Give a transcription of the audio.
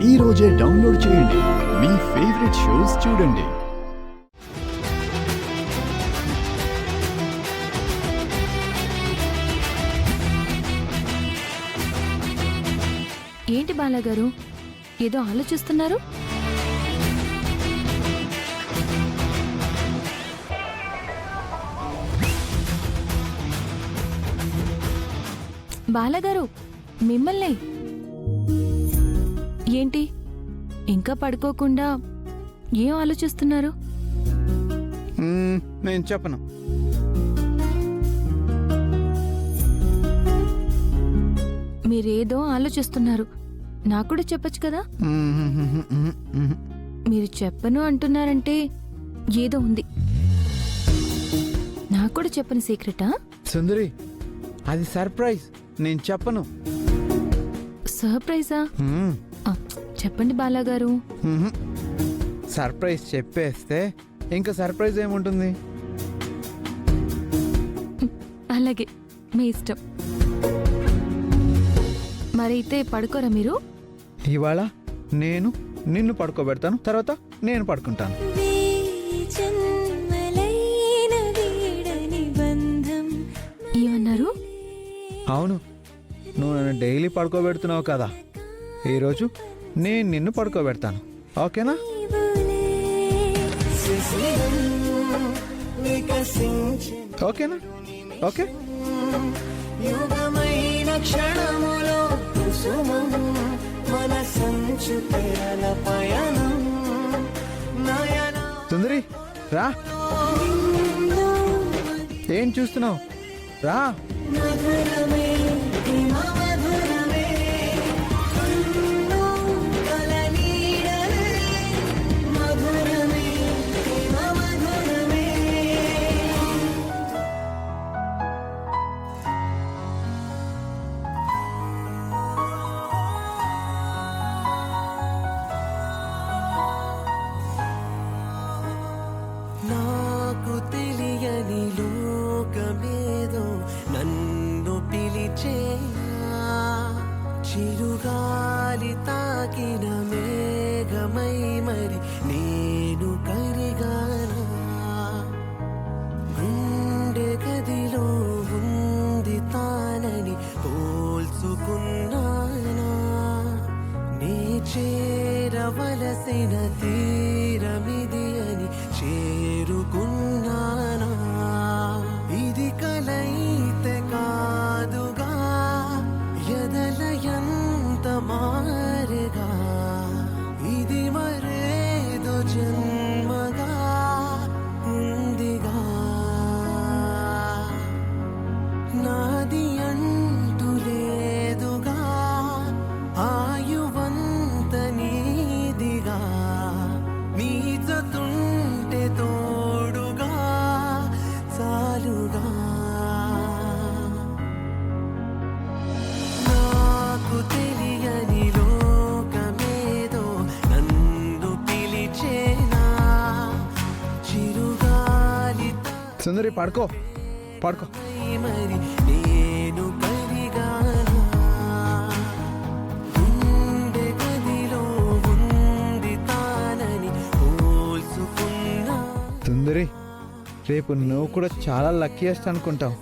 ఈ రోజే డౌన్లోడ్ చేయండి. మీ ఫేవరెట్ షోస్ చూడండి. ఏంటి బాలగారు, ఏదో ఆలోచిస్తున్నారు? బాలగారు, మిమ్మల్ని ఏంటి ఇంకా పడుకోకుండా ఏం ఆలోచిస్తున్నారు? నేను చెప్పను. మీరేదో ఆలోచిస్తున్నారు, నాకు కూడా చెప్పొచ్చు కదా. మీరు చెప్పను అంటున్నారంటే ఏదో ఉంది. నాకు కూడా చెప్పని సీక్రెటా? సుందరి, అది సర్ప్రైజ్, నేను చెప్పను. సర్ప్రైజా? చెప్పండి బాలాగారు. సర్ప్రైజ్ చెప్పేస్తే ఇంకా సర్ప్రైజ్ ఏముంటుంది? అలాగే, మీ ఇష్టం. మరైతే పడుకోరా మీరు? ఇవాళ నేను నిన్ను పడుకోబెడతాను, తర్వాత నేను పడుకుంటాను. ఏమన్నారు? అవును, నువ్వు నన్ను డైలీ పడుకోబెడుతున్నావు కదా, ఈరోజు నేను నిన్ను పడుకోబెడతాను. ఓకేనా? ఓకేనా? ఓకే. సుందరి, రా. ఏం చూస్తున్నావు? రా. నాకు తెలియని లోకమేదో నన్ను పిలిచేనా, చిరుగాలి తాకిన మేఘమై మరి నేను కరిగానా, గుండె గదిలో ఉంది తానని పోల్చుకున్నానా, నీ చేరవలసిన తీరమిది అని చేరుకున్నానా, ఇది కలయితే కాదుగా, ఎదలయంత మారగా, ఇది మరేదో జన్మగా ఉందిగా, నాది అంటూ లేదుగా, ఆయువంత నీదిగా, నీతుంటే తోడుగా చాలుగా, నాకు తెలియని లోకమేదో నన్ను పిలిచేనా, చిరుగాలి సుందరి, పడుకో పడుకో. మరి నేను కరిగానా, గుండె గదిలో ఉంది తానని పోల్చుకున్నా. సుందరి, రేపు నువ్వు కూడా చాలా లక్కీయెస్ట్ అనుకుంటావు.